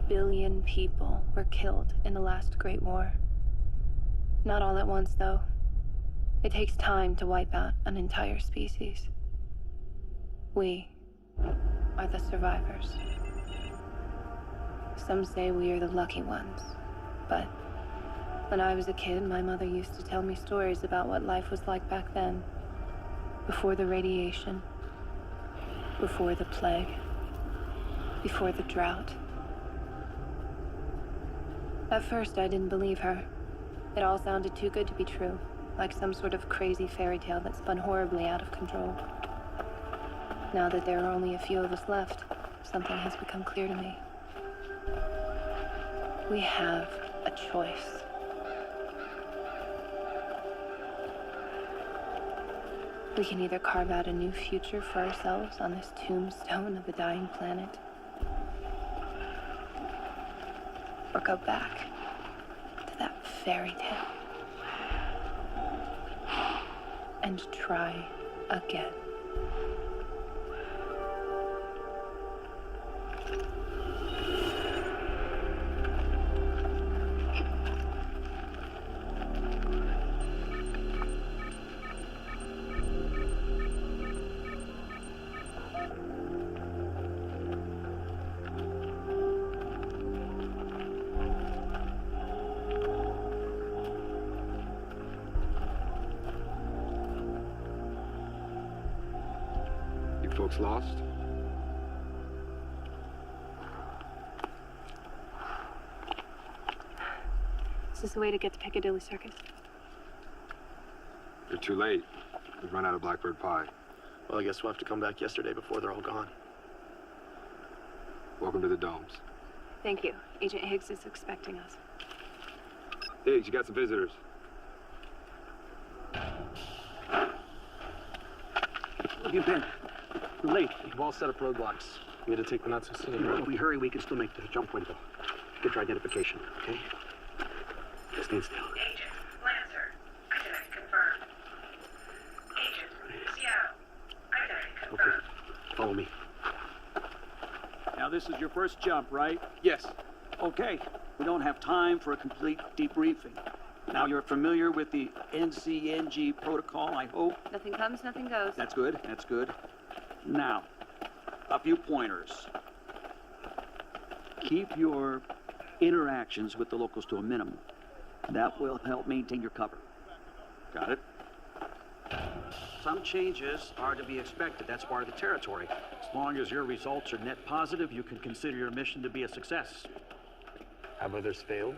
billion people were killed in the last Great War. Not all at once, though. It takes time to wipe out an entire species. We are the survivors. Some say we are the lucky ones, but when I was a kid, my mother used to tell me stories about what life was like back then. Before the radiation, before the plague, before the drought. At first, I didn't believe her. It all sounded too good to be true, like some sort of crazy fairy tale that spun horribly out of control. Now that there are only a few of us left, something has become clear to me. We have a choice. We can either carve out a new future for ourselves on this tombstone of a dying planet, or go back to that fairy tale and try again. Folks lost? Is this the way to get to Piccadilly Circus? You're too late. We've run out of blackbird pie. Well, I guess we'll have to come back yesterday before they're all gone. Welcome to the domes. Thank you. Agent Higgs is expecting us. Higgs, you got some visitors. Where have you been? We're late. We've all set up roadblocks. We had to take the not so scenic road. If we hurry, we can still make the jump window. Get your identification, okay? Stand still. Agent Lancer, identity confirmed. Agent Seattle, identity confirmed. Okay, follow me. Now, this is your first jump, right? Yes. Okay. We don't have time for a complete debriefing. Now, you're familiar with the NCNG protocol, I hope? Nothing comes, nothing goes. That's good. That's good. Now, a few pointers. Keep your interactions with the locals to a minimum. That will help maintain your cover. Got it? Some changes are to be expected. That's part of the territory. As long as your results are net positive, you can consider your mission to be a success. Have others failed?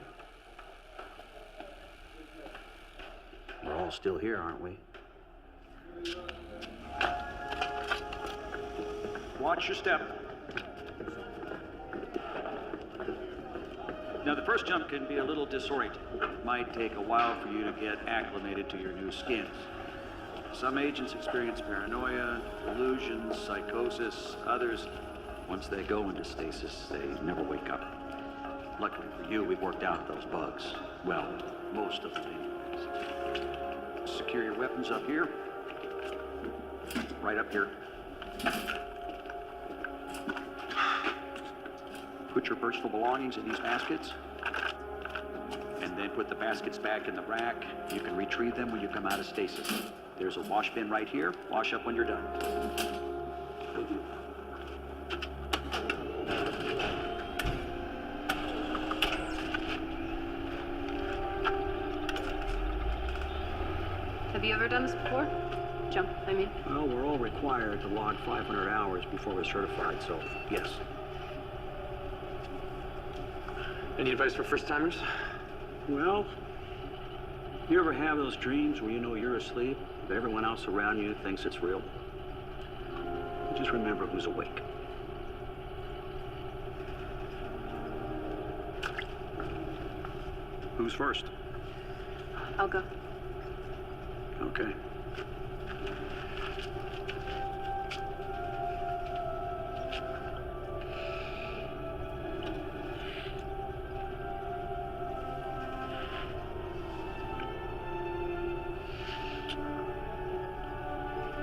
We're all still here, aren't we? Watch your step. Now, the first jump can be a little disorienting. It might take a while for you to get acclimated to your new skins. Some agents experience paranoia, delusions, psychosis. Others, once they go into stasis, they never wake up. Luckily for you, we've worked out those bugs. Well, most of them anyways. Secure your weapons up here. Right up here. Put your personal belongings in these baskets. And then put the baskets back in the rack. You can retrieve them when you come out of stasis. There's a wash bin right here. Wash up when you're done. Have you ever done this before? Jump, I mean. Well, we're all required to log 500 hours before we're certified, so yes. Any advice for first-timers? Well, you ever have those dreams where you know you're asleep, but everyone else around you thinks it's real? Just remember who's awake. Who's first? I'll go. Okay.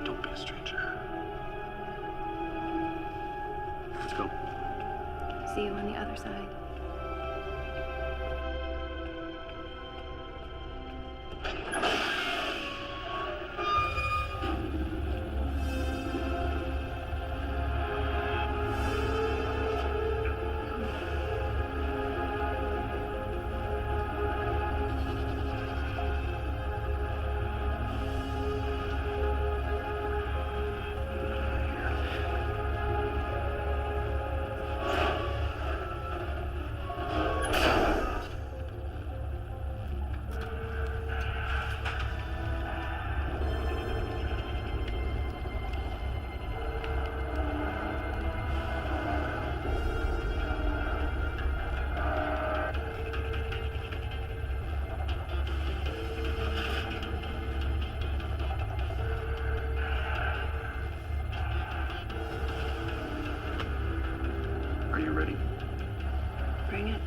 Don't be a stranger. Let's go. See you on the other side. Are you ready? Bring it.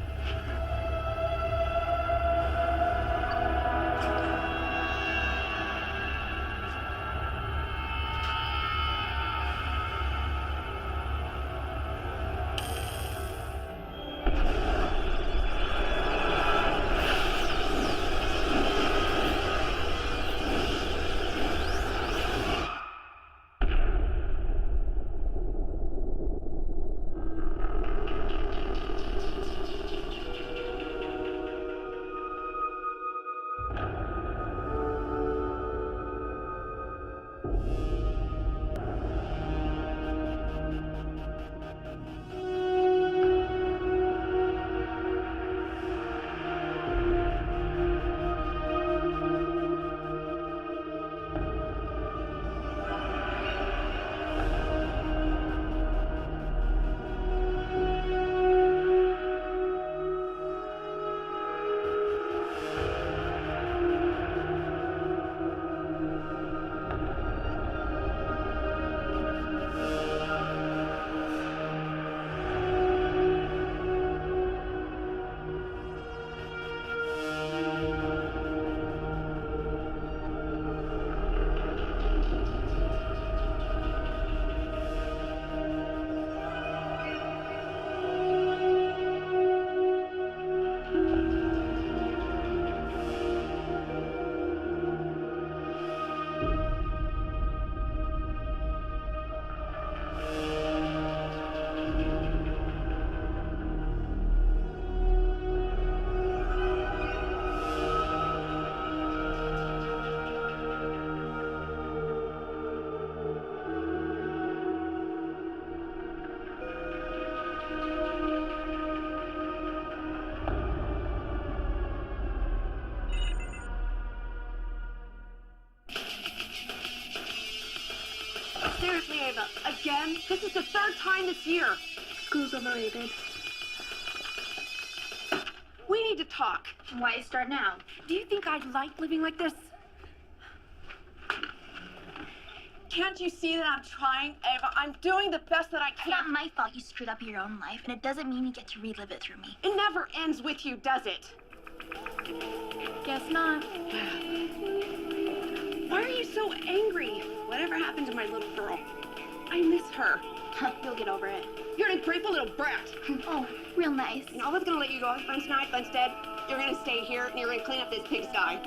Seriously, Ava, again? This is the third time this year. School's overrated. We need to talk. Why start now? Do you think I'd like living like this? Can't you see that I'm trying, Ava? I'm doing the best that I It's not can. my fault you screwed up your own life, and it doesn't mean you get to relive it through me. It never ends with you, does it? Guess not. Why are you so angry? Whatever happened to my little girl? I miss her. You'll get over it. You're an ungrateful little brat. Oh, real nice. You know, I was gonna let you go have fun tonight, but instead, you're gonna stay here and you're gonna clean up this pigsty.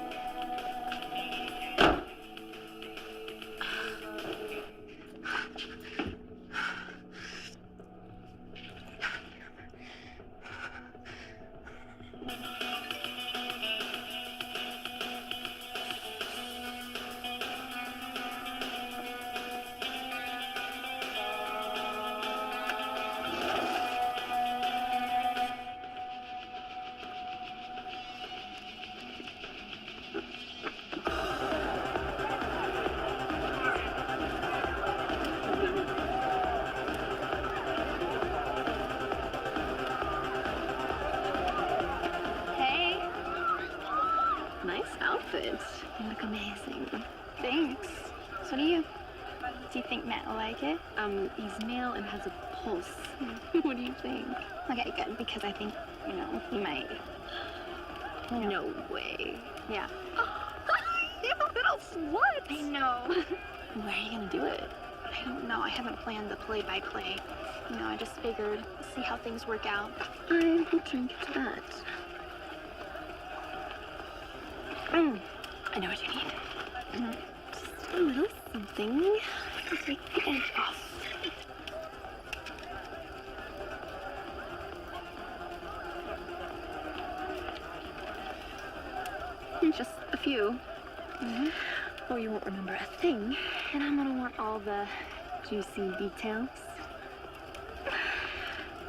Hey. Nice outfit. You look amazing. Thanks. So do you. Do you think Matt will like it? He's male and has a pulse. What do you think? Okay, good, because I think, he might. No way. Yeah. You little slut. I know. Where are you gonna do it? I don't know. I haven't planned the play-by-play. I just figured, see how things work out. I will drink to that. I know what you need. Just a little something to take the edge off. Just a few. Or you won't remember a thing, and I'm gonna want all the juicy details.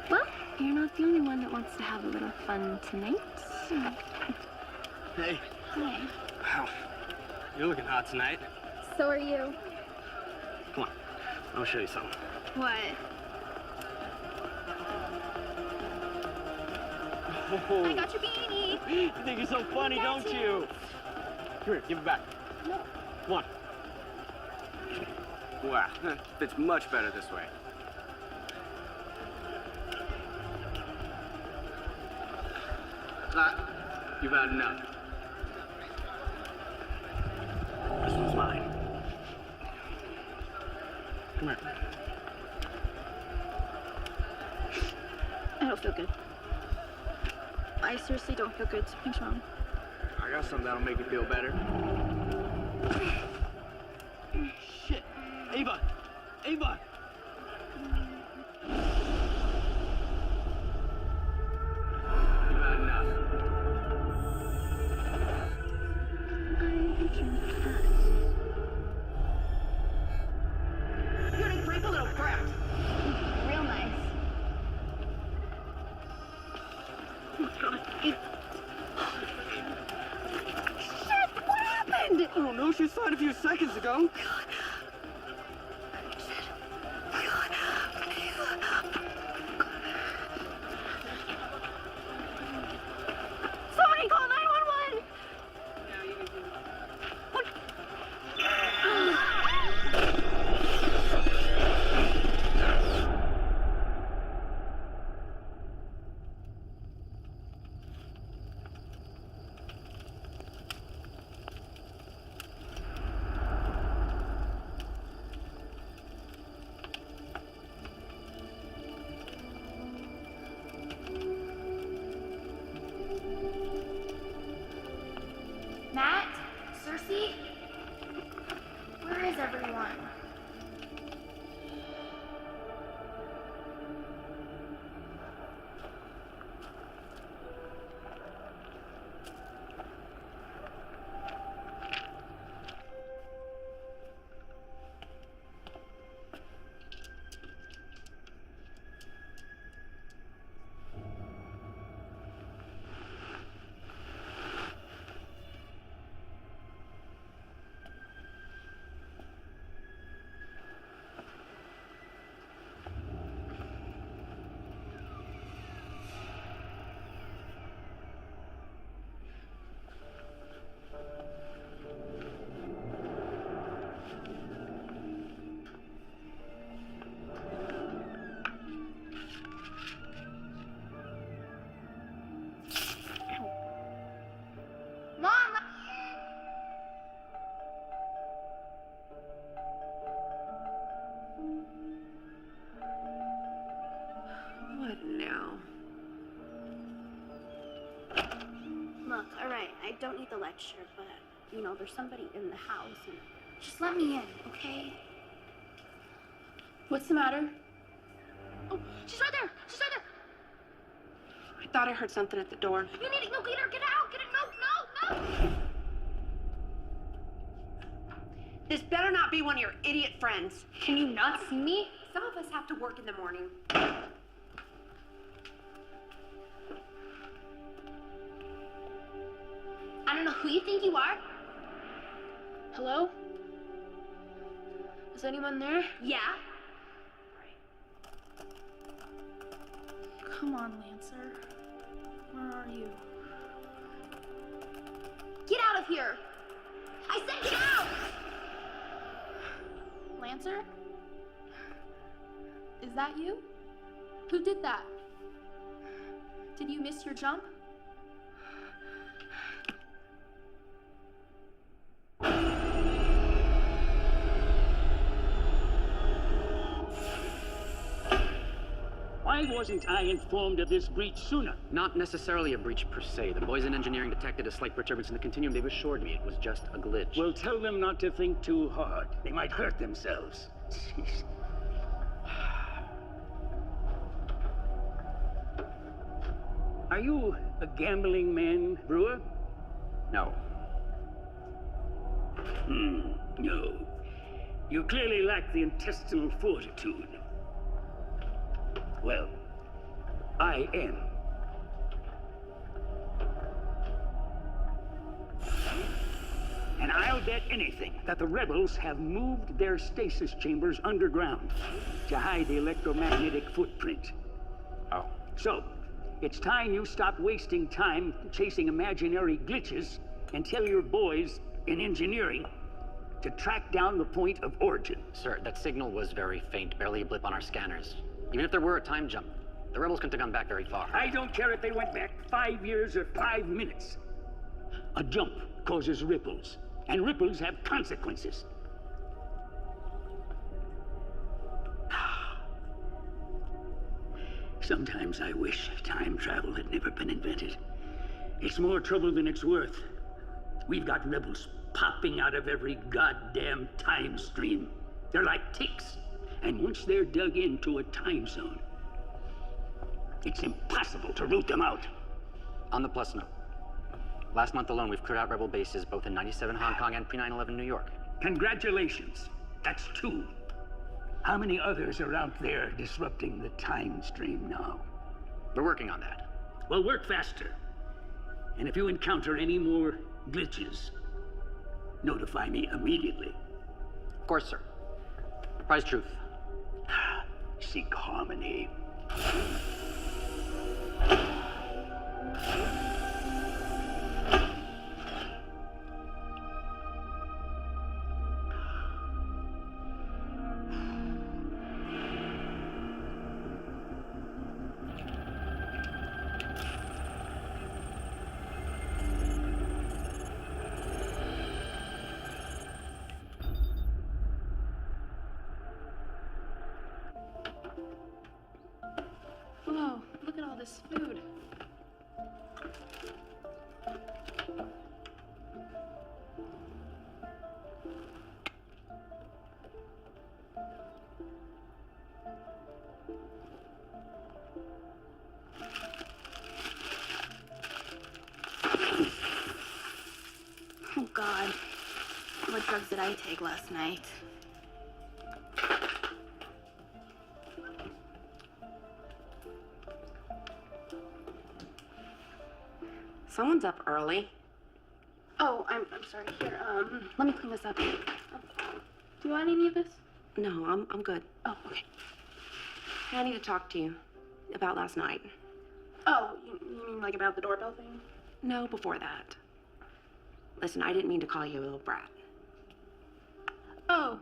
Well, you're not the only one that wants to have a little fun tonight. Hey. Hi. Wow. You're looking hot tonight. So are you. Come on. I'll show you something. What? I got your beanie. You think you're so funny, don't you? Come here, give it back. No. Come on. Wow, fits much better this way. You've had enough. This one's mine. Come here. I don't feel good. I seriously don't feel good. Something's wrong. I got something that'll make you feel better. Shit. Ava! Ava! You've had enough. You're an ungrateful little brat. Real nice. Oh, God. Shit! What happened? I don't know, she was fine a few seconds ago. Somebody call 911! Matt? Cersei? Where is everyone? Mom! What now? Look, all right, I don't need the lecture, but, you know, there's somebody in the house, and Just let me in, okay? What's the matter? Oh, she's right there! She's right there! I thought I heard something at the door. You need to go get her! Get out! Get her! No! No! No! This better not be one of your idiot friends. Can you not see me? Some of us have to work in the morning. I don't know who you think you are. Hello? Is anyone there? Yeah? Come on, Lancer. Where are you? Get out of here! I said get out! Lancer? Is that you? Who did that? Did you miss your jump? Why wasn't I informed of this breach sooner? Not necessarily a breach per se. The boys in engineering detected a slight perturbance in the continuum. They've assured me it was just a glitch. Well, tell them not to think too hard. They might hurt themselves. Jeez. Are you a gambling man, Brewer? No. No. You clearly lack the intestinal fortitude. Well, I am. And I'll bet anything that the rebels have moved their stasis chambers underground to hide the electromagnetic footprint. Oh. So, it's time you stop wasting time chasing imaginary glitches and tell your boys in engineering to track down the point of origin. Sir, that signal was very faint, barely a blip on our scanners. Even if there were a time jump, the rebels couldn't have gone back very far. I don't care if they went back 5 years or 5 minutes. A jump causes ripples, and ripples have consequences. Sometimes I wish time travel had never been invented. It's more trouble than it's worth. We've got rebels popping out of every goddamn time stream. They're like ticks. And once they're dug into a time zone, it's impossible to root them out. On the plus note, last month alone, we've cleared out rebel bases both in 97 Hong Kong and pre-9/11 New York. Congratulations. That's 2. How many others are out there disrupting the time stream now? We're working on that. Well, work faster. And if you encounter any more glitches, notify me immediately. Of course, sir. Prize truth. Seek harmony. Whoa, look at all this food. Oh God, what drugs did I take last night? Someone's up early. Oh, I'm sorry. Here, let me clean this up. Do you want any of this? No, I'm good. Oh, okay. I need to talk to you about last night. Oh, you mean like about the doorbell thing? No, before that. Listen, I didn't mean to call you a little brat. Oh,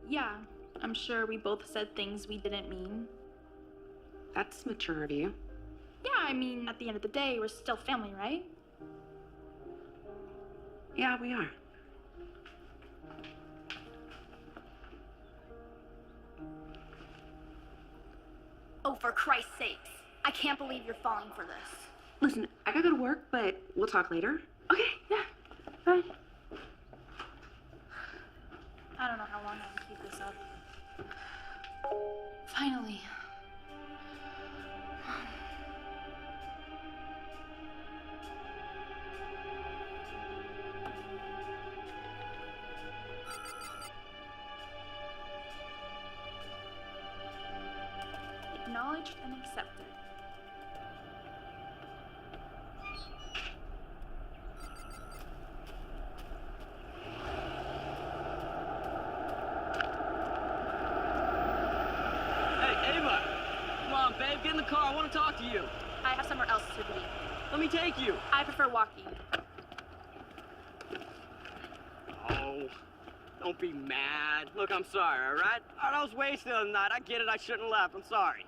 yeah. I'm sure we both said things we didn't mean. That's mature of you. Yeah, I mean, at the end of the day, we're still family, right? Yeah, we are. Oh, for Christ's sakes. I can't believe you're falling for this. Listen, I gotta go to work, but we'll talk later. Okay, yeah. Fine. I don't know how long I can keep this up. Finally. Acknowledged and accepted. Hey, Ava! Come on, babe, get in the car. I want to talk to you. I have somewhere else to be. Let me take you. I prefer walking. Oh, don't be mad. Look, I'm sorry, all right? I was wasted on the night. I get it. I shouldn't have left. I'm sorry.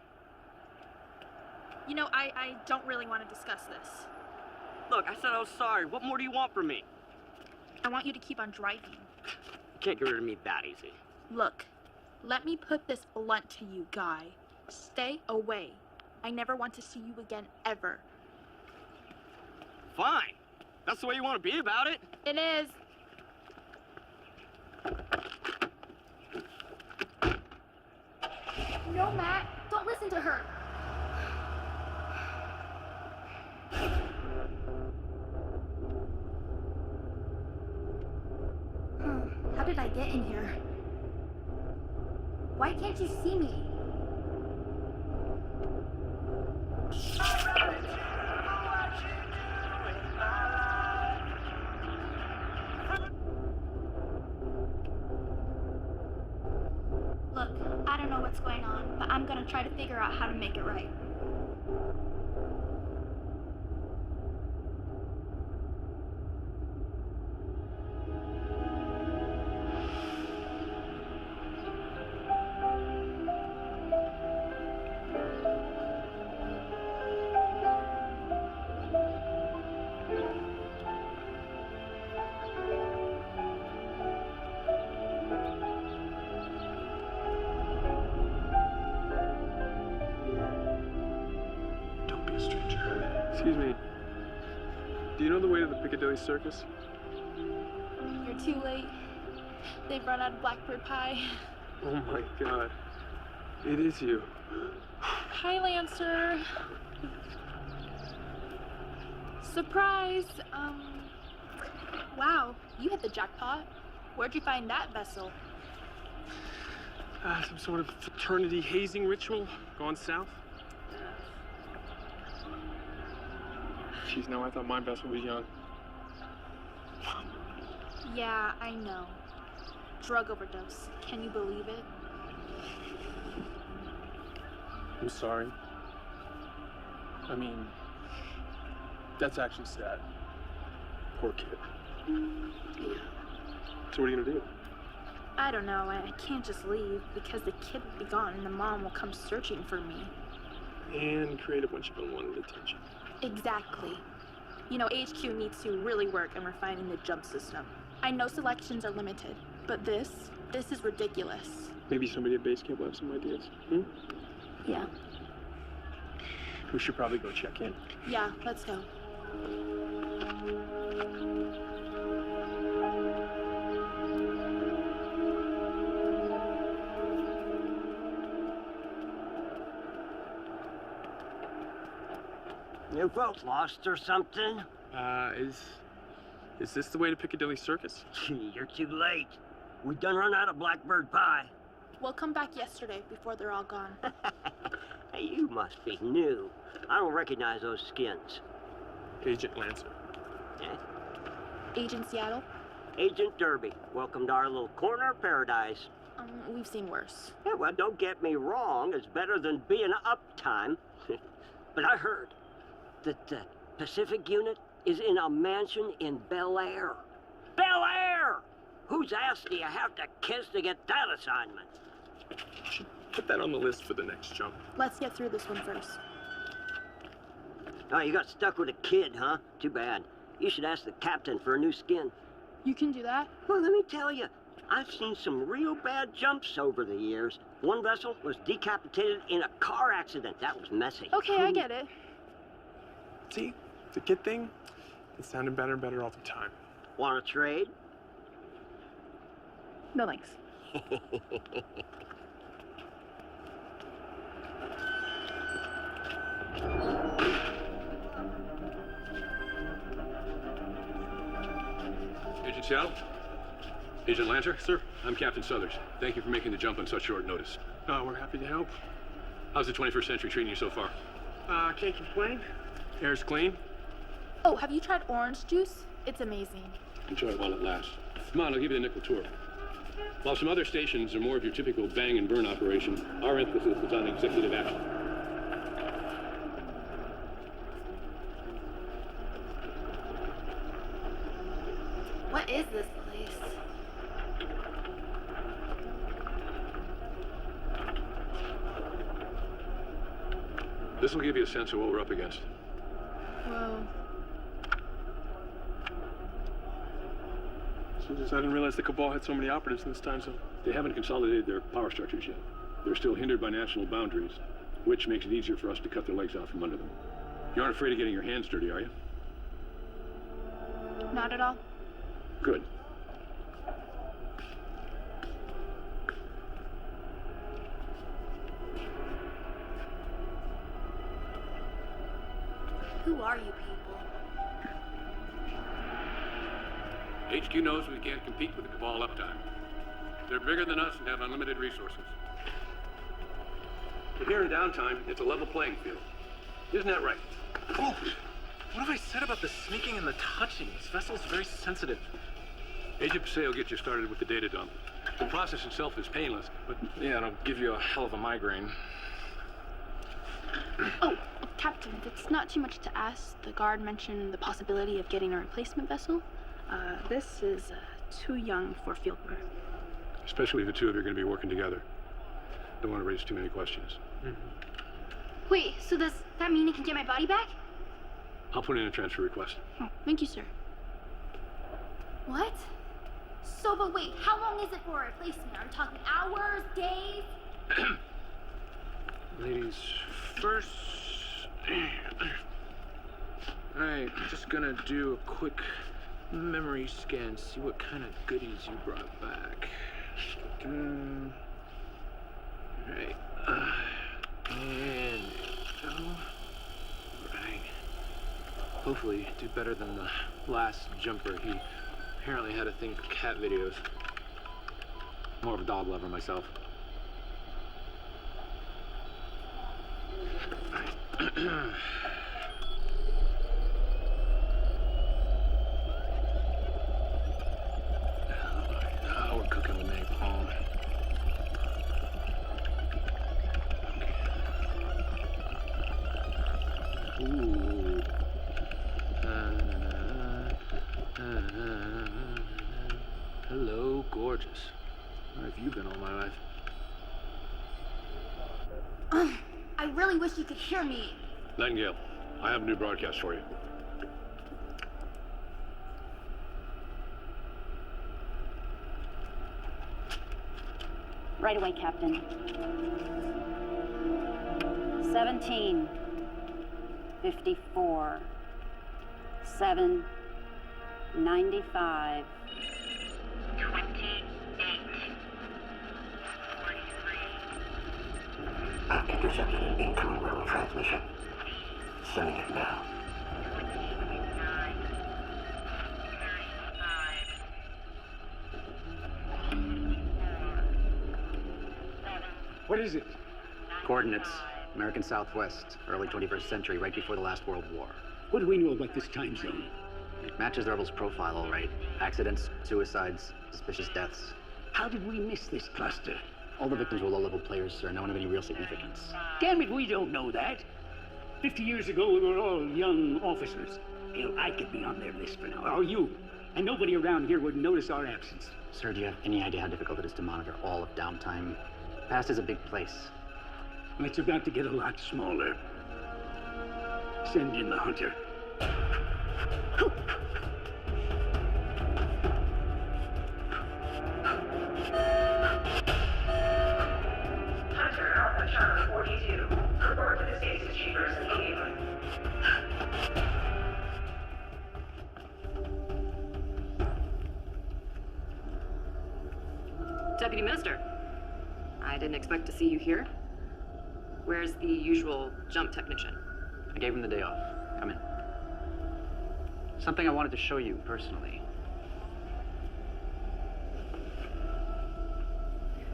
You know, I don't really want to discuss this. Look, I said I was sorry. What more do you want from me? I want you to keep on driving. You can't get rid of me that easy. Look, let me put this blunt to you, Guy. Stay away. I never want to see you again, ever. Fine. That's the way you want to be about it. It is. No, Matt. Don't listen to her. How did I get in here? Why can't you see me? Look, I don't know what's going on, but I'm gonna try to figure out how to make it right. Don't be a stranger. Excuse me. Do you know the way to the Piccadilly Circus? You're too late. They've run out of blackbird pie. Oh my god. It is you. Hi, Lancer. Surprise! Wow, you hit the jackpot. Where'd you find that vessel? Some sort of fraternity hazing ritual gone south? Jeez, no, I thought my vessel was young. Yeah, I know. Drug overdose. Can you believe it? I'm sorry. I mean, that's actually sad. Poor kid. So what are you gonna do? I don't know. I can't just leave because the kid will be gone and the mom will come searching for me. And create a bunch of unwanted attention. Exactly. You know, HQ needs to really work on refining the jump system. I know selections are limited, but this is ridiculous. Maybe somebody at base camp will have some ideas. Yeah. We should probably go check in. Yeah, let's go. You folks lost or something? Is this the way to Piccadilly Circus? You're too late. We done run out of blackbird pie. We'll come back yesterday before they're all gone. Hey, you must be new. I don't recognize those skins. Agent Lancer. Eh? Agent Seattle? Agent Derby. Welcome to our little corner of paradise. We've seen worse. Yeah, well, don't get me wrong. It's better than being uptime. But I heard that the Pacific unit is in a mansion in Bel Air. Bel Air! Whose ass do you have to kiss to get that assignment? Should put that on the list for the next jump. Let's get through this one first. Oh, you got stuck with a kid, huh? Too bad. You should ask the captain for a new skin. You can do that? Well, let me tell you, I've seen some real bad jumps over the years. One vessel was decapitated in a car accident. That was messy. Okay, I get it. See, the kid thing, it's sounding better and better all the time. Want to trade? No thanks. Agent Seattle? Agent Lancer? Sir? I'm Captain Southers. Thank you for making the jump on such short notice. We're happy to help. How's the 21st century treating you so far? Can't complain. Air's clean. Oh, have you tried orange juice? It's amazing. Enjoy it while it lasts. Come on, I'll give you the nickel tour. While some other stations are more of your typical bang and burn operation, our emphasis is on executive action. What is this place? This will give you a sense of what we're up against. Whoa. I didn't realize the Cabal had so many operatives in this time zone. They haven't consolidated their power structures yet. They're still hindered by national boundaries. which makes it easier for us to cut their legs out from under them. You aren't afraid of getting your hands dirty, are you? Not at all. Good. Who are you people? HQ knows we can't compete with the Cabal uptime. They're bigger than us and have unlimited resources. But here in downtime, it's a level playing field. Isn't that right? Oh, what have I said about the sneaking and the touching? This vessel's very sensitive. Agent Passeo will get you started with the data dump. The process itself is painless, but... Yeah, it'll give you a hell of a migraine. Oh, Captain, if it's not too much to ask, the guard mentioned the possibility of getting a replacement vessel. This is too young for field work. Especially if the two of you are going to be working together. Don't want to raise too many questions. Wait, so does that mean I can get my body back? I'll put in a transfer request. Oh, thank you, sir. What? So, but wait, how long is it for a replacement? Are we talking hours, days? Ladies first. Alright, just gonna do a quick memory scan, see what kind of goodies you brought back. Alright, and go. Right. Hopefully do better than the last jumper. He apparently had a thing for cat videos. More of a dog lover myself. Now we're cooking with napalm. Ooh. Hello, gorgeous. Where have you been all my life? I really wish you could hear me. Nightingale, I have a new broadcast for you. Right away, Captain. 17. 54. 7. 95. 28. I've intercepted an incoming rebel transmission. Sending it now. 29. 35. What is it? Coordinates. American Southwest, early 21st century, right before the last World War. What do we know about this time zone? It matches the rebels' profile, all right. Accidents, suicides, suspicious deaths. How did we miss this cluster? All the victims were low-level players, sir. No one of any real significance. Damn it, we don't know that. 50 years ago, we were all young officers. Hell, I could be on their list for now, or you. And nobody around here would notice our absence. Sir, do you have any idea how difficult it is to monitor all of downtime? Past is a big place. It's about to get a lot smaller. Send in the hunter. Hunter Alpha Charlie 42. Report to the stasis chambers immediately. Deputy Minister, I didn't expect to see you here. Where's the usual jump technician? I gave him the day off. Come in. Something I wanted to show you personally.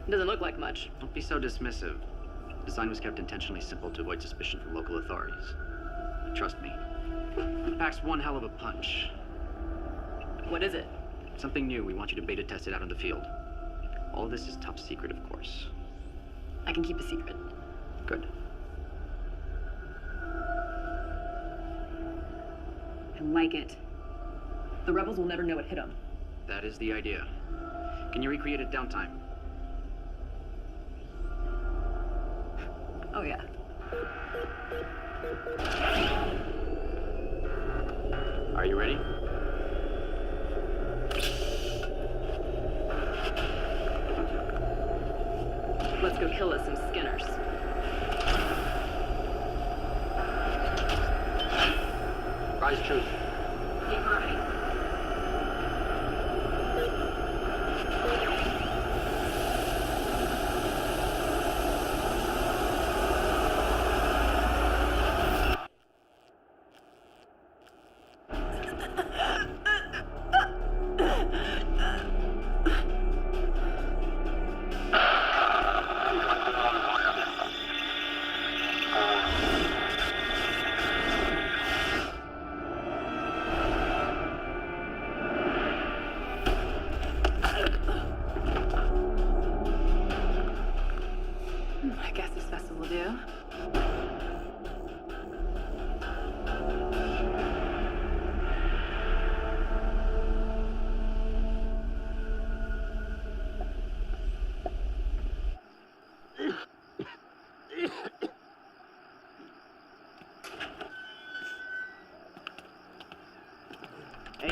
Doesn't look like much. Don't be so dismissive. The design was kept intentionally simple to avoid suspicion from local authorities. Trust me. It packs one hell of a punch. What is it? Something new. We want you to beta test it out in the field. All of this is top secret, of course. I can keep a secret. Good. I like it. The rebels will never know what hit them. That is the idea. Can you recreate it downtime? Oh, yeah. Are you ready? Let's go kill us some skinners.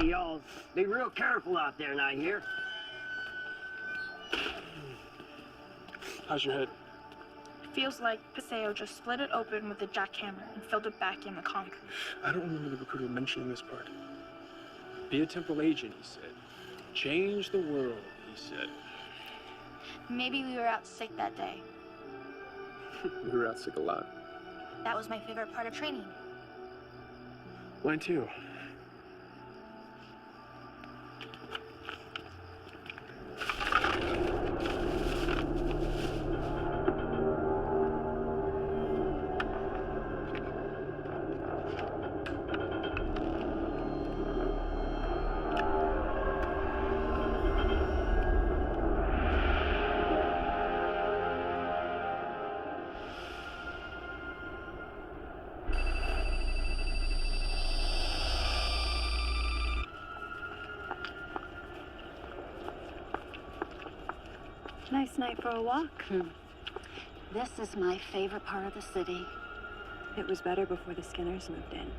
y'all be real careful out there, now, here. How's your head? Feels like Paseo just split it open with a jackhammer and filled it back in the concrete. I don't remember the recruiter mentioning this part. Be a temporal agent, he said. Change the world, he said. Maybe we were out sick that day. We were out sick a lot. That was my favorite part of training. Mine too. Nice night for a walk. This is my favorite part of the city. It was better before the Skinners moved in.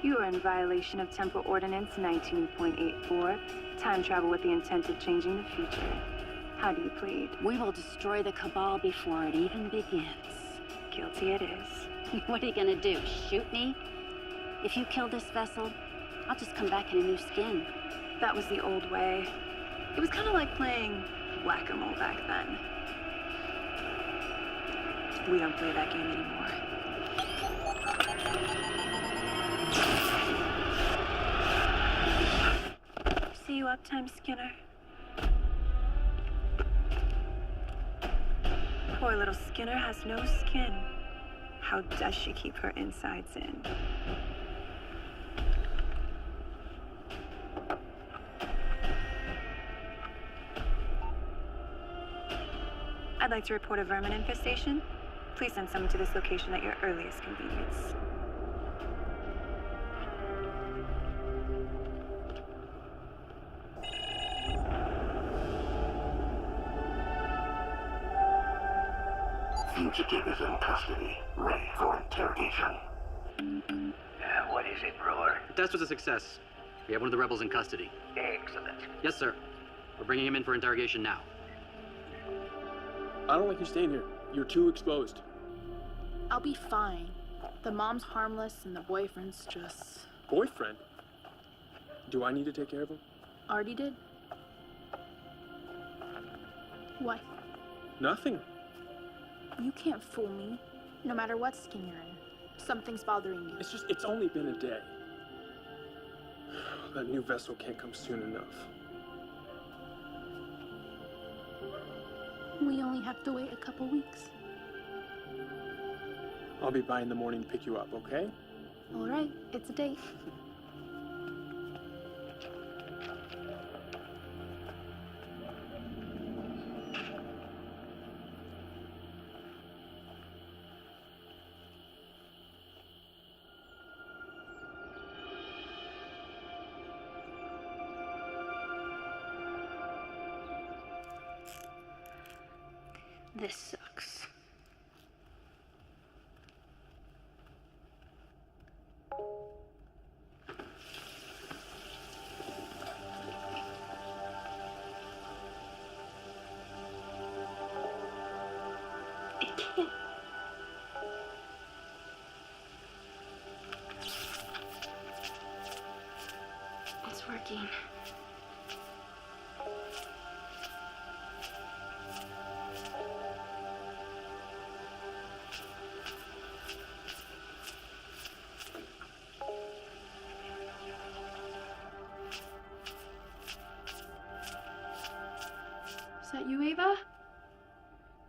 You are in violation of Temple Ordinance 19.84, time travel with the intent of changing the future. How do you plead? We will destroy the Cabal before it even begins. Guilty it is. What are you gonna do, shoot me? If you kill this vessel, I'll just come back in a new skin. That was the old way. It was kind of like playing whack-a-mole back then. We don't play that game anymore. See you uptime, Skinner. Poor little Skinner has no skin. How does she keep her insides in? I'd like to report a vermin infestation. Please send someone to this location at your earliest convenience. Fugitive is in custody, ready for interrogation. What is it, Brewer? The test was a success. We have one of the rebels in custody. Excellent. Yes, sir. We're bringing him in for interrogation now. I don't like you staying here. You're too exposed. I'll be fine. The mom's harmless and the boyfriend's just... Boyfriend? Do I need to take care of him? Already did. What? Nothing. You can't fool me. No matter what skin you're in. Something's bothering you. It's only been a day. That new vessel can't come soon enough. We only have to wait a couple weeks. I'll be by in the morning to pick you up, okay? All right, it's a date. This sucks. It can't. It's working. Is that you, Ava?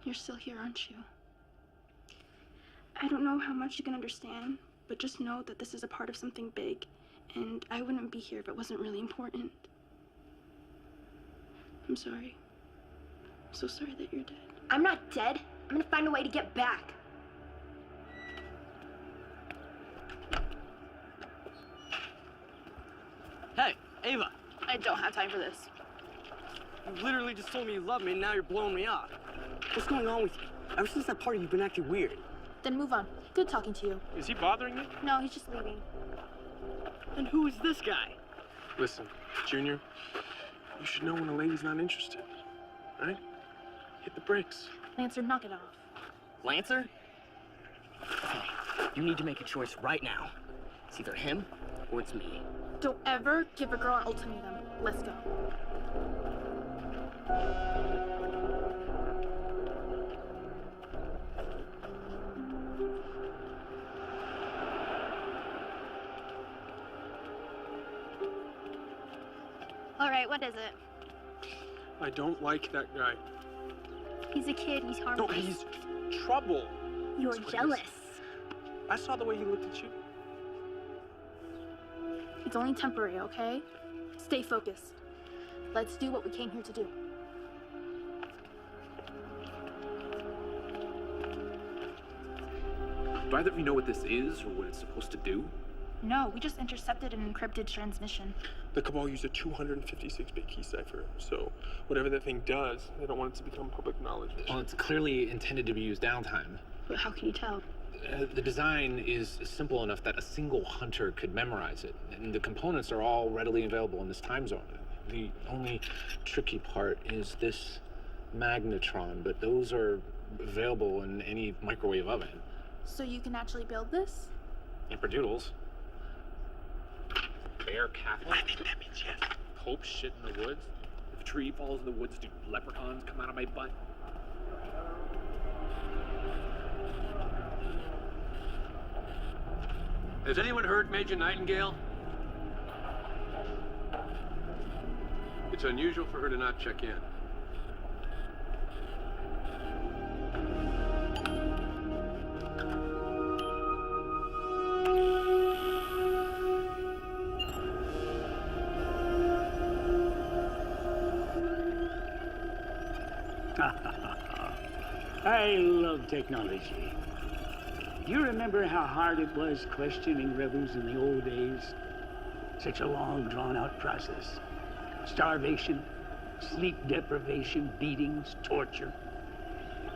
You're still here, aren't you? I don't know how much you can understand, but just know that this is a part of something big, and I wouldn't be here if it wasn't really important. I'm sorry. I'm so sorry that you're dead. I'm not dead. I'm gonna find a way to get back. I don't have time for this. You literally just told me you love me, and now you're blowing me off. What's going on with you? Ever since that party, you've been acting weird. Then move on. Good talking to you. Is he bothering you? No, he's just leaving. And who is this guy? Listen, Junior, you should know when a lady's not interested, right? Hit the brakes. Lancer, knock it off. Lancer? Okay, you need to make a choice right now. It's either him or it's me. Don't ever give a girl an ultimatum. Let's go. All right, what is it? I don't like that guy. He's a kid. He's harmless. No, he's trouble. You're That's what jealous. it is. I saw the way he looked at you. It's only temporary, okay? Stay focused. Let's do what we came here to do. Do either of you know what this is or what it's supposed to do? No, we just intercepted an encrypted transmission. The Cabal used a 256-bit key cipher, so whatever that thing does, they don't want it to become public knowledge. Well, it's clearly intended to be used downtime. But how can you tell? The design is simple enough that a single hunter could memorize it, and the components are all readily available in this time zone. The only tricky part is this magnetron, but those are available in any microwave oven. So you can actually build this? Amperdoodles. Bear Catholic? I think that means yes. Pope shit in the woods? If a tree falls in the woods, do leprechauns come out of my butt? Has anyone heard Major Nightingale? It's unusual for her to not check in. I love technology. Do you remember how hard it was questioning rebels in the old days? Such a long, drawn-out process. Starvation, sleep deprivation, beatings, torture.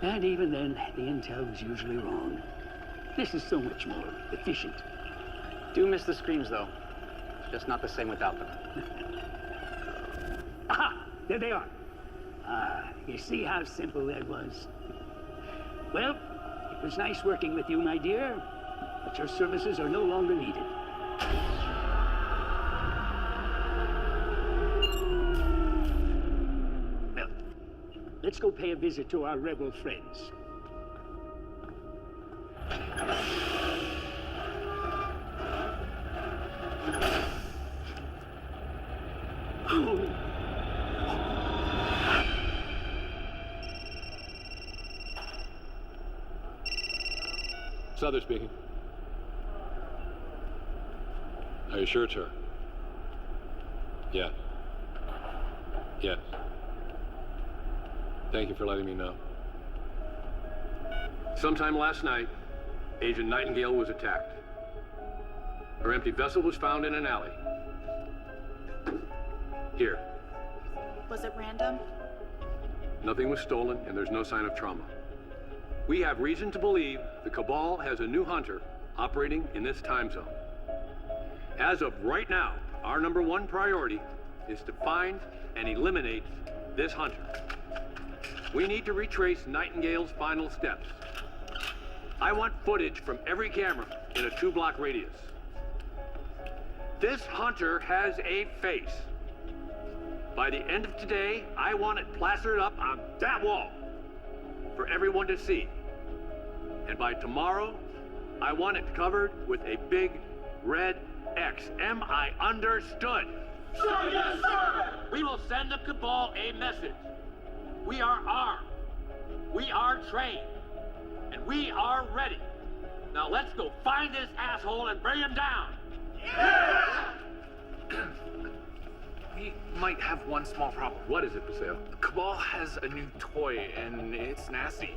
And even then, the intel was usually wrong. This is so much more efficient. Do miss the screams, though. Just not the same without them. Aha! There they are. You see how simple that was? Well, it was nice working with you, my dear, but your services are no longer needed. Well, let's go pay a visit to our rebel friends. Souther speaking. Are you sure it's her? Yeah. Yes. Thank you for letting me know. Sometime last night, Agent Nightingale was attacked. Her empty vessel was found in an alley. Here. Was it random? Nothing was stolen, and there's no sign of trauma. We have reason to believe the Cabal has a new hunter operating in this time zone. As of right now, our #1 priority is to find and eliminate this hunter. We need to retrace Nightingale's final steps. I want footage from every camera in a 2-block radius. This hunter has a face. By the end of today, I want it plastered up on that wall for everyone to see. And by tomorrow, I want it covered with a big red X. Am I understood? Sir, yes, sir! We will send the Cabal a message. We are armed. We are trained. And we are ready. Now let's go find this asshole and bring him down. Yeah! We might have one small problem. What is it, Paseo? The Cabal has a new toy, and it's nasty.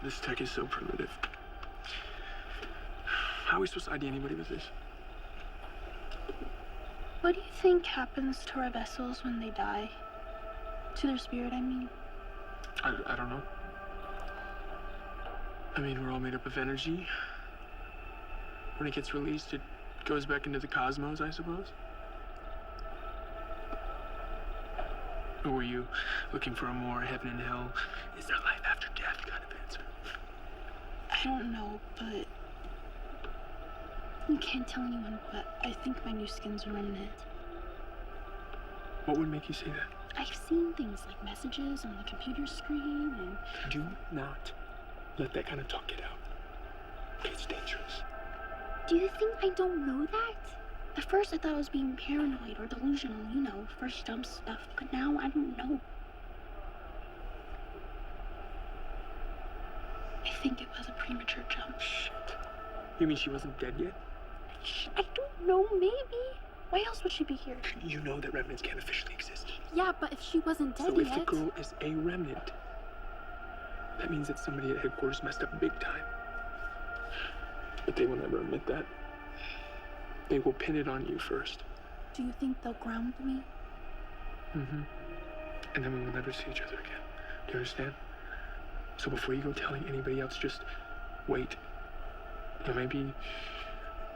This tech is so primitive. How are we supposed to ID anybody with this? What do you think happens to our vessels when they die? To their spirit, I mean. I don't know. I mean, we're all made up of energy. When it gets released, it goes back into the cosmos, I suppose. Or were you looking for a more heaven and hell, is there life after death kind of answer? I don't know, but you can't tell anyone, but I think my new skin's a remnant. What would make you say that? I've seen things like messages on the computer screen and... Do not let that kind of talk get out. It's dangerous. Do you think I don't know that? At first I thought I was being paranoid or delusional, you know, first jump stuff, but now I don't know. I think it was a premature jump. Shit. You mean she wasn't dead yet? I don't know, maybe. Why else would she be here? You know that remnants can't officially exist. Yeah, but if she wasn't dead So if yet... the girl is a remnant, that means that somebody at headquarters messed up big time. But they will never admit that. They will pin it on you first. Do you think they'll ground me? Mm-hmm. And then we will never see each other again. Do you understand? So before you go telling anybody else, just wait. You know,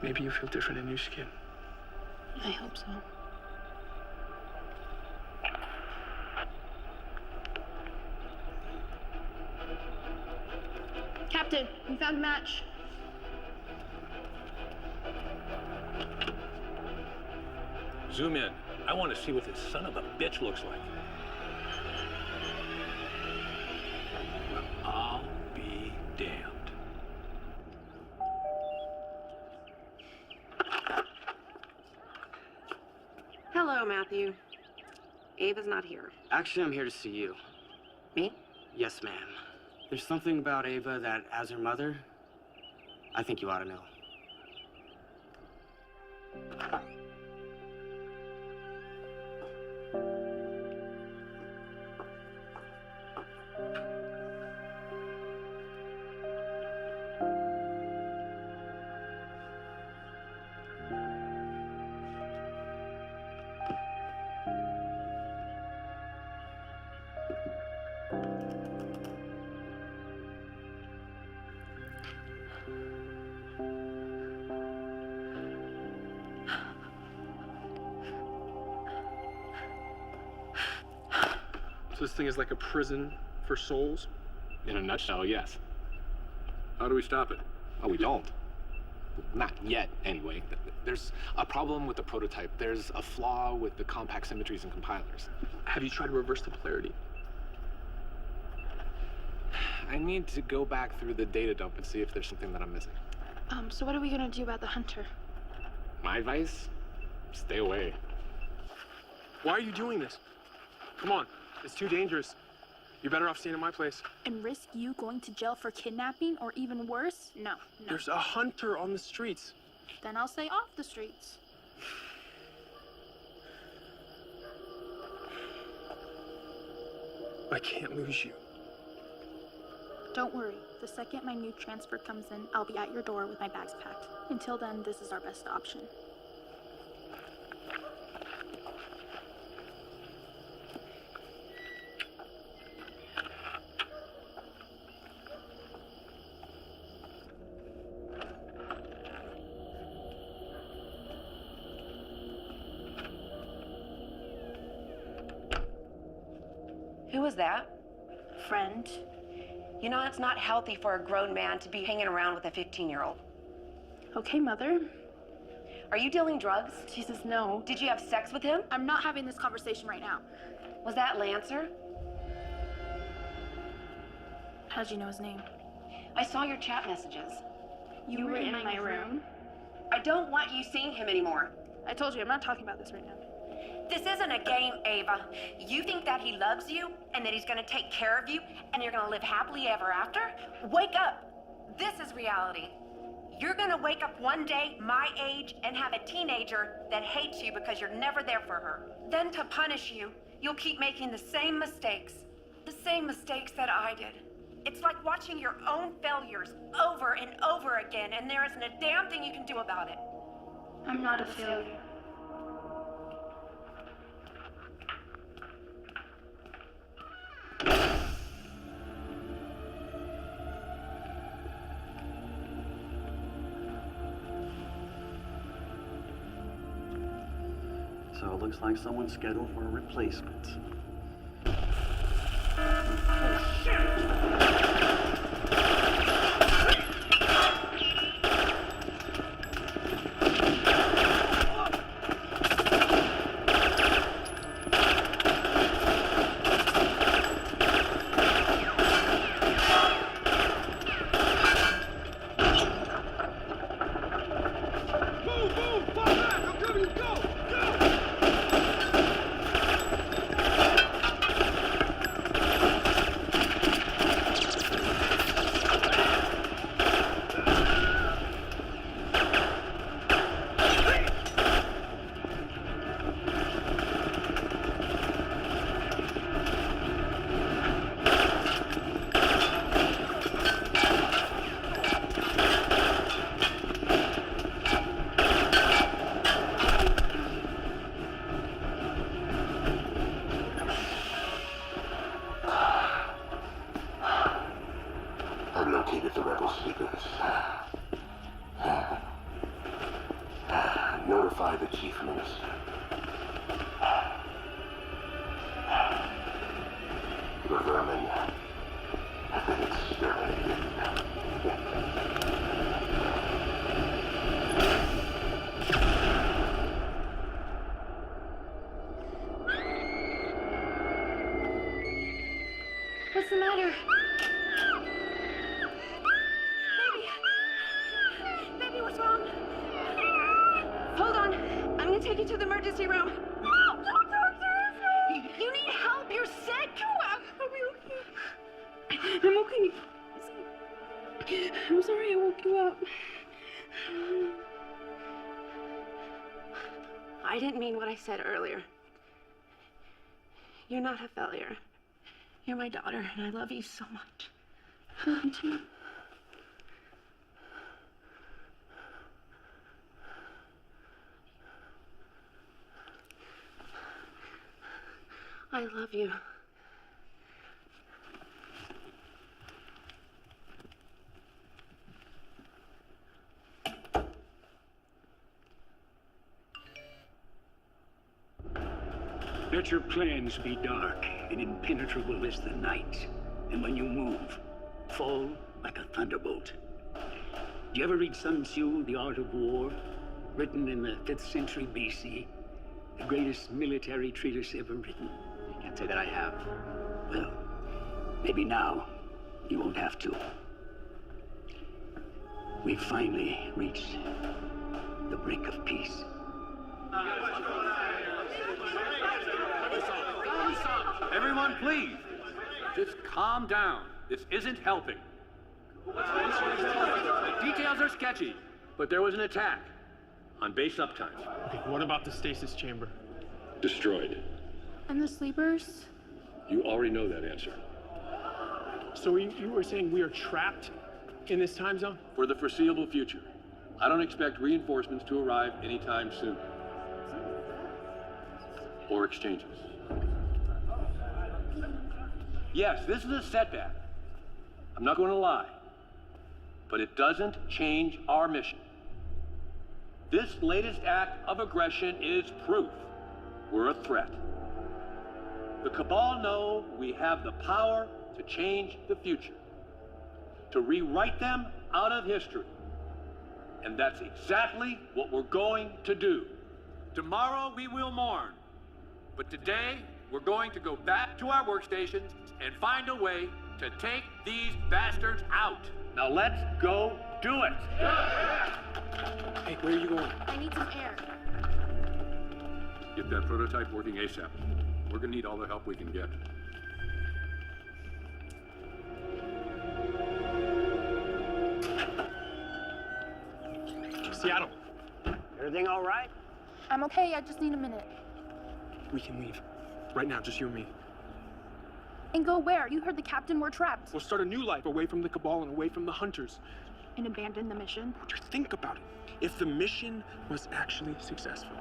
maybe you feel different in your skin. I hope so. Captain, we found a match. Zoom in. I want to see what this son of a bitch looks like. Well, I'll be damned. Hello, Matthew. Ava's not here. Actually, I'm here to see you. Me? Yes, ma'am. There's something about Ava that, as her mother, I think you ought to know. So this thing is like a prison for souls? In a nutshell, yes. How do we stop it? Oh, we don't. Not yet, anyway. There's a problem with the prototype. There's a flaw with the compact symmetries and compilers. Have you tried to reverse the polarity? I need to go back through the data dump and see if there's something that I'm missing. So what are we gonna do about the hunter? My advice? Stay away. Why are you doing this? Come on, it's too dangerous. You're better off staying at my place. And risk you going to jail for kidnapping or even worse? No. There's a hunter on the streets. Then I'll say off the streets. I can't lose you. Don't worry. The second my new transfer comes in, I'll be at your door with my bags packed. Until then, this is our best option. Who was that? Friend. You know, it's not healthy for a grown man to be hanging around with a 15-year-old. Okay, Mother. Are you dealing drugs? Jesus, no. Did you have sex with him? I'm not having this conversation right now. Was that Lancer? How'd you know his name? I saw your chat messages. You were in my room? I don't want you seeing him anymore. I told you, I'm not talking about this right now. This isn't a game, Ava. You think that he loves you and that he's gonna take care of you and you're gonna live happily ever after? Wake up! This is reality. You're gonna wake up one day my age and have a teenager that hates you because you're never there for her. Then to punish you, you'll keep making the same mistakes. The same mistakes that I did. It's like watching your own failures over and over again, and there isn't a damn thing you can do about it. I'm not a failure. So it looks like someone's scheduled for a replacement. I've located the rebel sleepers. Notify the chief minister. The vermin have been exterminated. What's the matter? Baby, what's wrong? Hold on. I'm gonna take you to the emergency room. No, don't talk to me. You need help. You're sick. I'll be okay. I'm okay. I'm sorry I woke you up. I didn't mean what I said earlier. You're not a failure. You're my daughter, and I love you so much. I love you too. I love you. Let your plans be dark and impenetrable as the night. And when you move, fall like a thunderbolt. Do you ever read Sun Tzu, The Art of War? Written in the 5th century BC. The greatest military treatise ever written. I can't say that I have. Well, maybe now you won't have to. We've finally reached the brink of peace. Everyone, please, just calm down. This isn't helping. The details are sketchy, but there was an attack on base uptime. Okay, what about the stasis chamber? Destroyed. And the sleepers? You already know that answer. So you were saying we are trapped in this time zone? For the foreseeable future. I don't expect reinforcements to arrive anytime soon. Or exchanges. Yes, this is a setback. I'm not going to lie. But it doesn't change our mission. This latest act of aggression is proof we're a threat. The Cabal know we have the power to change the future, to rewrite them out of history. And that's exactly what we're going to do. Tomorrow we will mourn, but today we're going to go back to our workstations and find a way to take these bastards out. Now let's go do it. Hey, where are you going? I need some air. Get that prototype working ASAP. We're gonna need all the help we can get. Seattle. Everything all right? I'm okay, I just need a minute. We can leave. Right now, just you and me. And go where? You heard the captain, we're trapped. We'll start a new life away from the Cabal and away from the Hunters. And abandon the mission? Just think about it. If the mission was actually successful,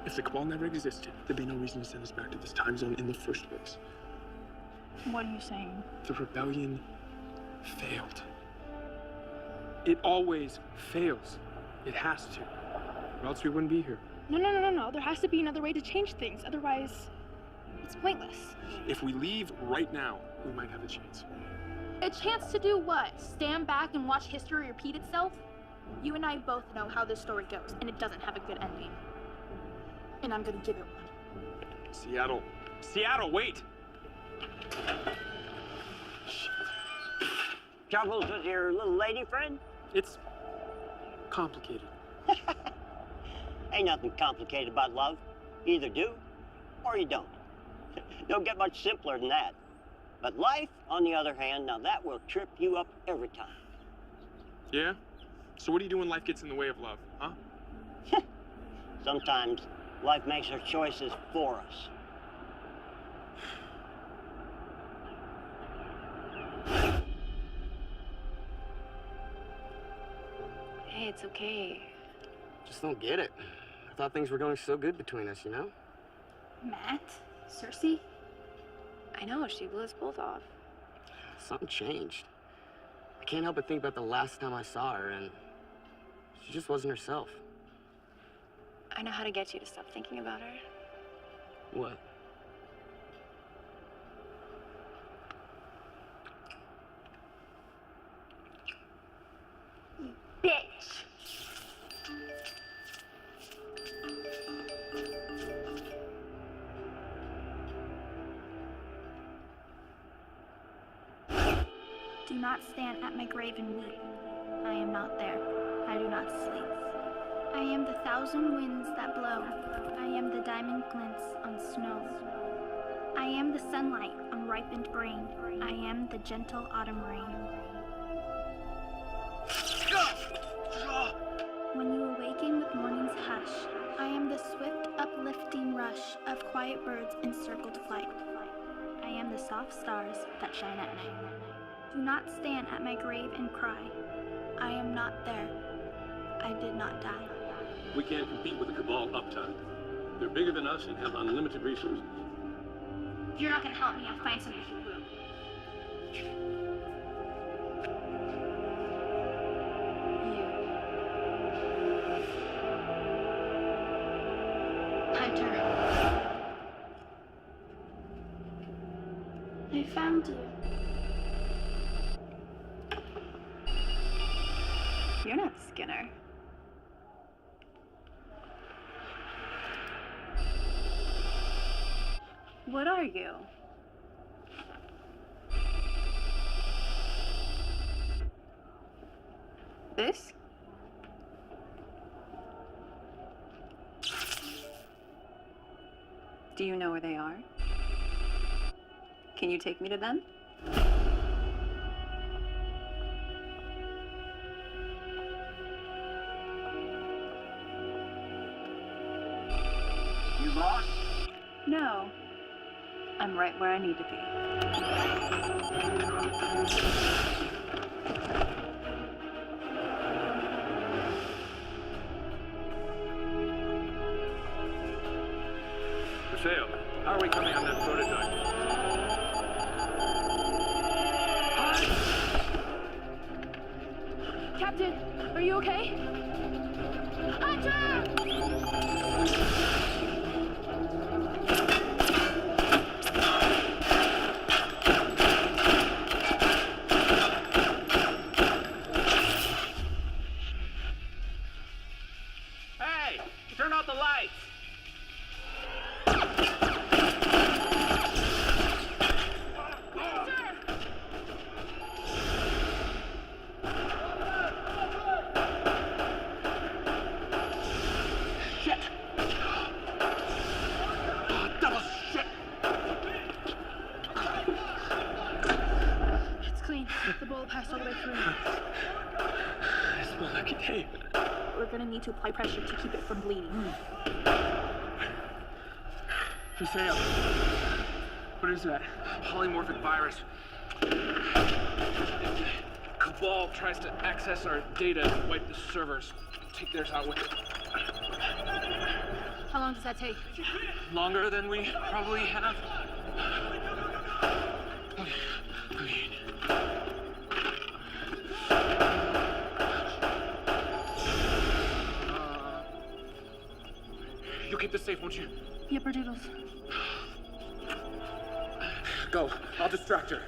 if the Cabal never existed, there'd be no reason to send us back to this time zone in the first place. What are you saying? The rebellion failed. It always fails. It has to. Or else we wouldn't be here. No. There has to be another way to change things. Otherwise, it's pointless. If we leave right now, we might have a chance. A chance to do what? Stand back and watch history repeat itself? You and I both know how this story goes, and it doesn't have a good ending. And I'm gonna give it one. Seattle, wait! Troubles with your little lady friend? It's complicated. Ain't nothing complicated about love. You either do or you don't. Don't get much simpler than that. But life, on the other hand, now that will trip you up every time. Yeah? So what do you do when life gets in the way of love, huh? Sometimes life makes our choices for us. Hey, it's okay. Just don't get it. I thought things were going so good between us, you know? Matt? Cersei? I know, she blew us both off. Something changed. I can't help but think about the last time I saw her, and she just wasn't herself. I know how to get you to stop thinking about her. What? Bitch! Do not stand at my grave and weep. I am not there. I do not sleep. I am the thousand winds that blow. I am the diamond glints on snow. I am the sunlight on ripened grain. I am the gentle autumn rain. When you awaken with morning's hush, I am the swift uplifting rush of quiet birds in circled flight. I am the soft stars that shine at night. Do not stand at my grave and cry. I am not there. I did not die. We can't compete with the Cabal uptime. They're bigger than us and have unlimited resources. If you're not gonna help me, I'll find somebody who will. Hunter. I found you. You're not Skinner. What are you? This? Do you know where they are? Can you take me to them? You lost? No. I'm right where I need to be. Paseo, how are we coming on that prototype? Captain, are you okay? Hunter! Hey! Turn off the lights! Shit! Double shit! It's clean. The bullet passed all the way through. It's my lucky day. We're gonna need to apply pressure to keep it from bleeding. Paseo, What is that? Polymorphic virus. Cabal tries to access our data, wipe the servers, take theirs out with it. How long does that take? Longer than we probably have. You'll keep this safe, won't you? Yipper doodles. Go. I'll distract her.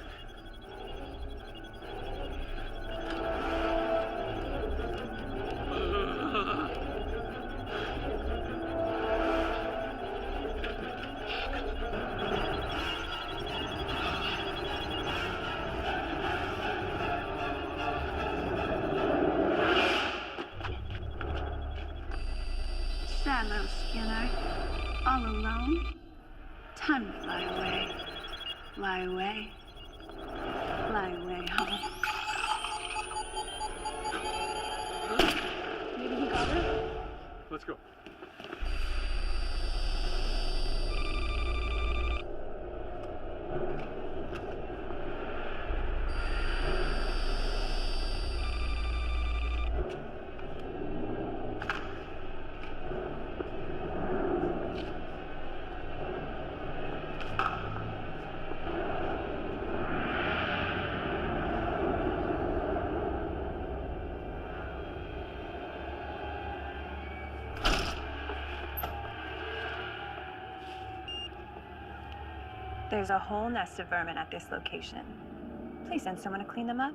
Shallow, Skinner. All alone? Time to fly away. Fly away. Fly away home. Maybe he got her? Let's go. There's a whole nest of vermin at this location. Please send someone to clean them up.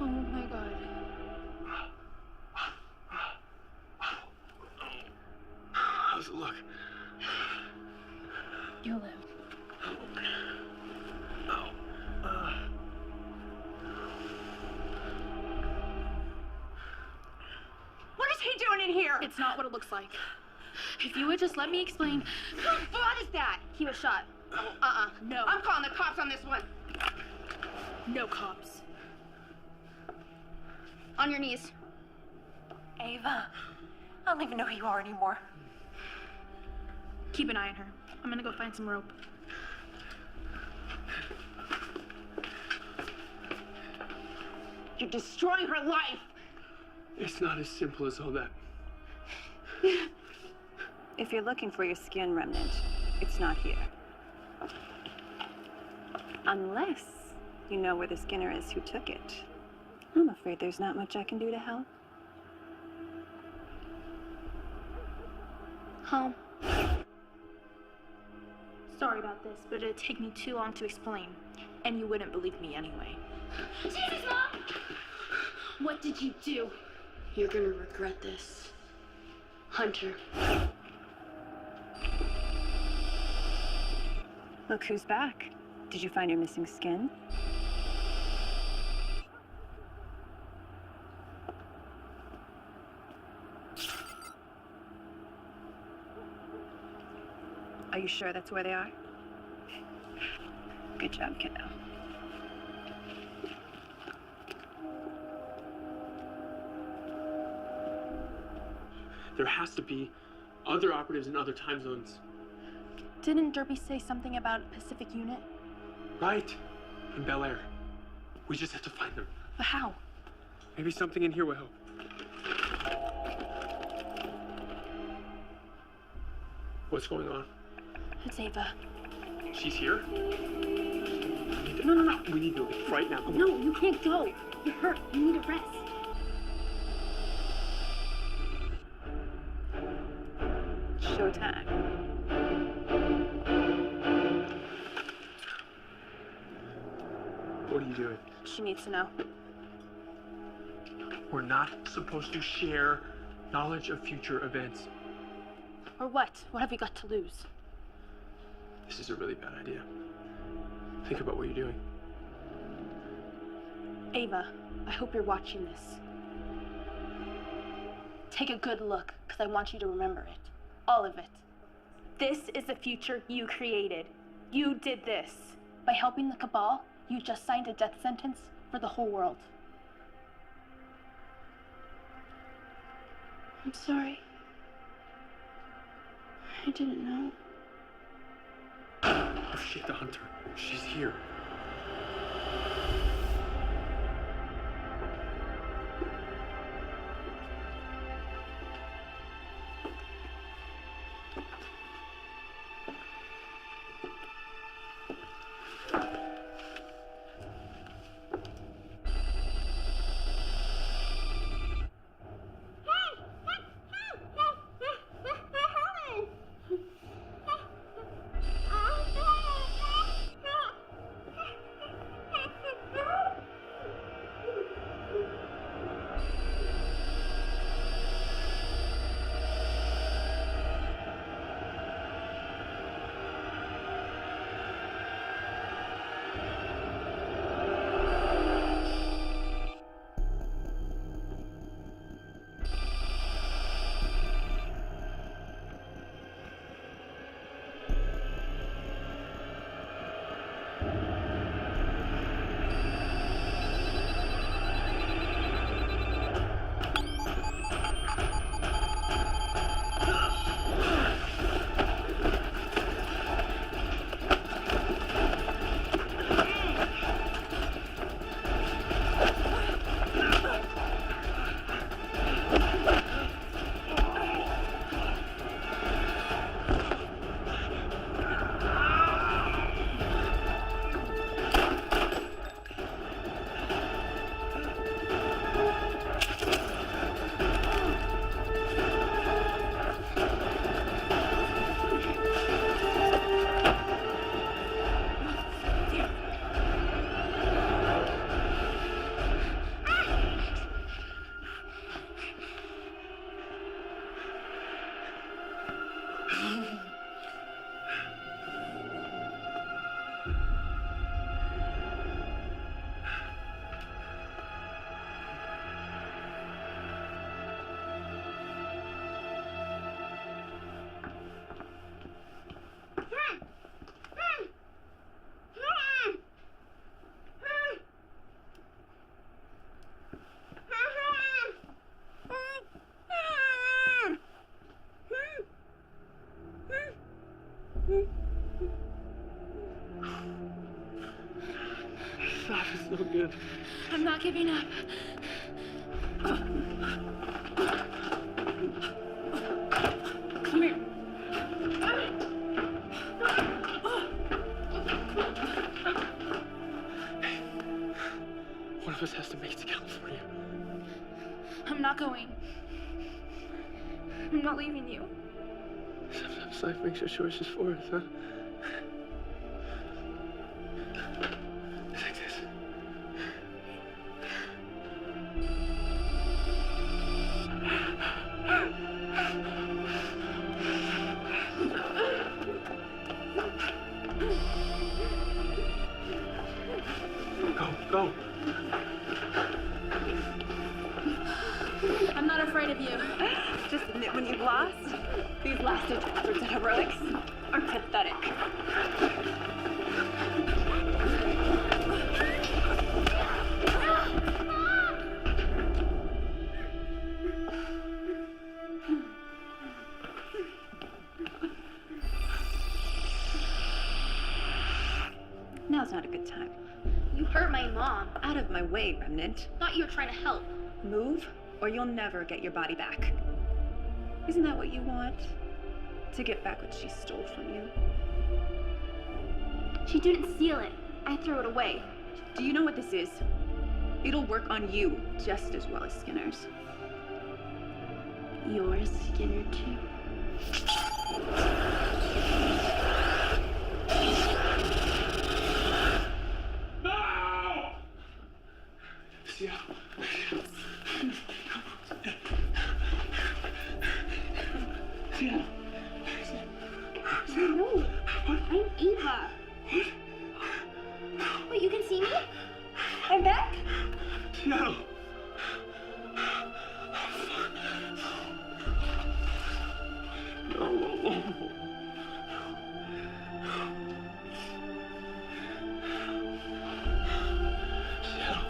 Oh my god. How's it look? You'll live. What is he doing in here? It's not what it looks like. If you would just let me explain. What is that? He was shot. Oh, No. I'm calling the cops on this one. No cops. On your knees. Ava, I don't even know who you are anymore. Keep an eye on her. I'm gonna go find some rope. You're destroying her life. It's not as simple as all that. If you're looking for your skin remnant, it's not here. Unless you know where the Skinner is who took it. I'm afraid there's not much I can do to help. Home. Sorry about this, but it'd take me too long to explain. And you wouldn't believe me anyway. Jesus, Mom! What did you do? You're gonna regret this. Hunter. Look who's back. Did you find your missing skin? Are you sure that's where they are? Good job, kiddo. There has to be other operatives in other time zones. Didn't Derby say something about a Pacific unit? Right. In Bel Air. We just have to find them. But how? Maybe something in here will help. What's going on? It's Ava. She's here? No. We need to leave right now. Come on. No, you can't go. You're hurt. You need a rest. Showtime. What are you doing? She needs to know. We're not supposed to share knowledge of future events. Or what? What have we got to lose? This is a really bad idea. Think about what you're doing. Ava, I hope you're watching this. Take a good look, because I want you to remember it. All of it. This is the future you created. You did this. By helping the Cabal, you just signed a death sentence for the whole world. I'm sorry. I didn't know. Oh shit, the hunter. She's here. That is so good. I'm not giving up. Come here. One of us has to make it to California. I'm not going. I'm not leaving you. Sometimes life makes our choices for us, huh? It's like this. Go. I'm not afraid of you. Just admit when you've lost. These last-ditch efforts and heroics are pathetic. Now's not a good time. You hurt my mom. Out of my way, Remnant. Thought you were trying to help. Move, or you'll never get your body back. Isn't that what you want? To get back what she stole from you? She didn't steal it. I threw it away. Do you know what this is? It'll work on you just as well as Skinner's. Yours, Skinner, too. Yeah. No, I'm Eva. Wait, you can see me? I'm back? No. No. Seattle,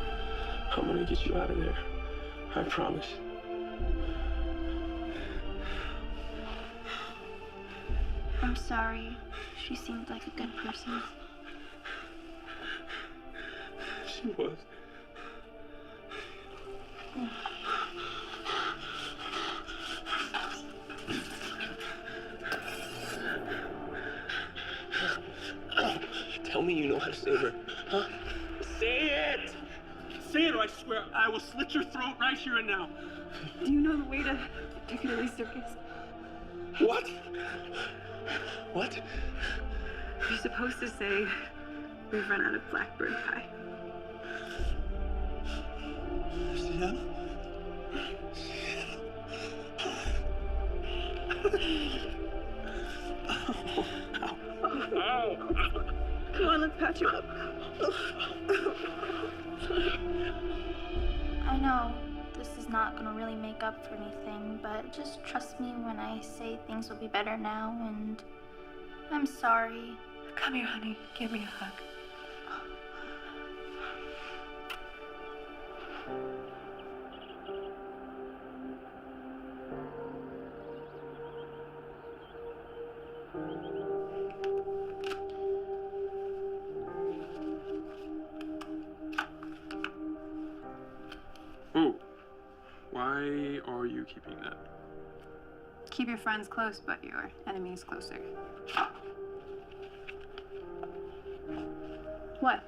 I'm gonna get you out of there. I promise. I'm sorry. She seemed like a good person. She was. Tell me you know how to save her, huh? Say it! Say it or I swear I will slit your throat right here and now. Do you know the way to Piccadilly Circus? What? What? You're supposed to say, we've run out of blackbird pie. Seattle? Come on, let's patch you up. I know this is not gonna really make up for anything, but just trust me when I say things will be better now, and I'm sorry. Come here, honey. Give me a hug. Oh, why are you keeping that? Keep your friends close, but your enemies closer. What?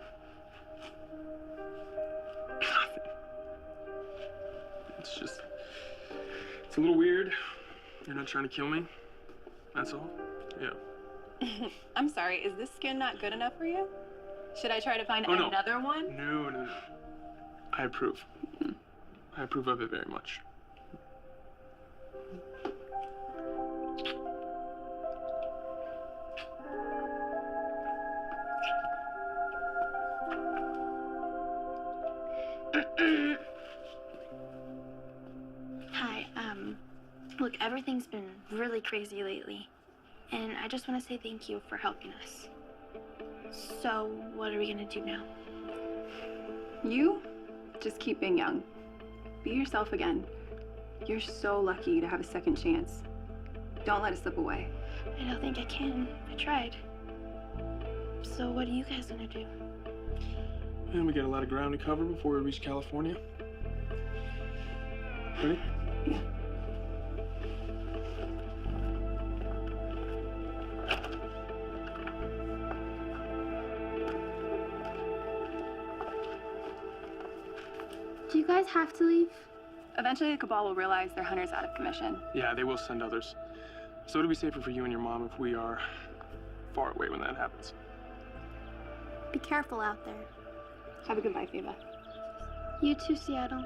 It's just, it's a little weird. You're not trying to kill me. That's all. Yeah. I'm sorry, is this skin not good enough for you? Should I try to find another one? No. I approve. I approve of it very much. Hi, look, everything's been really crazy lately, and I just want to say thank you for helping us. So, what are we gonna do now? You just keep being young. Be yourself again. You're so lucky to have a second chance. Don't let it slip away. I don't think I can. I tried. So, what do you guys want to do? And we got a lot of ground to cover before we reach California. Ready? Yeah. Do you guys have to leave? Eventually, the Cabal will realize their hunter's out of commission. Yeah, they will send others. So it'll be safer for you and your mom if we are far away when that happens. Be careful out there. Have a good life, Eva. You too, Seattle.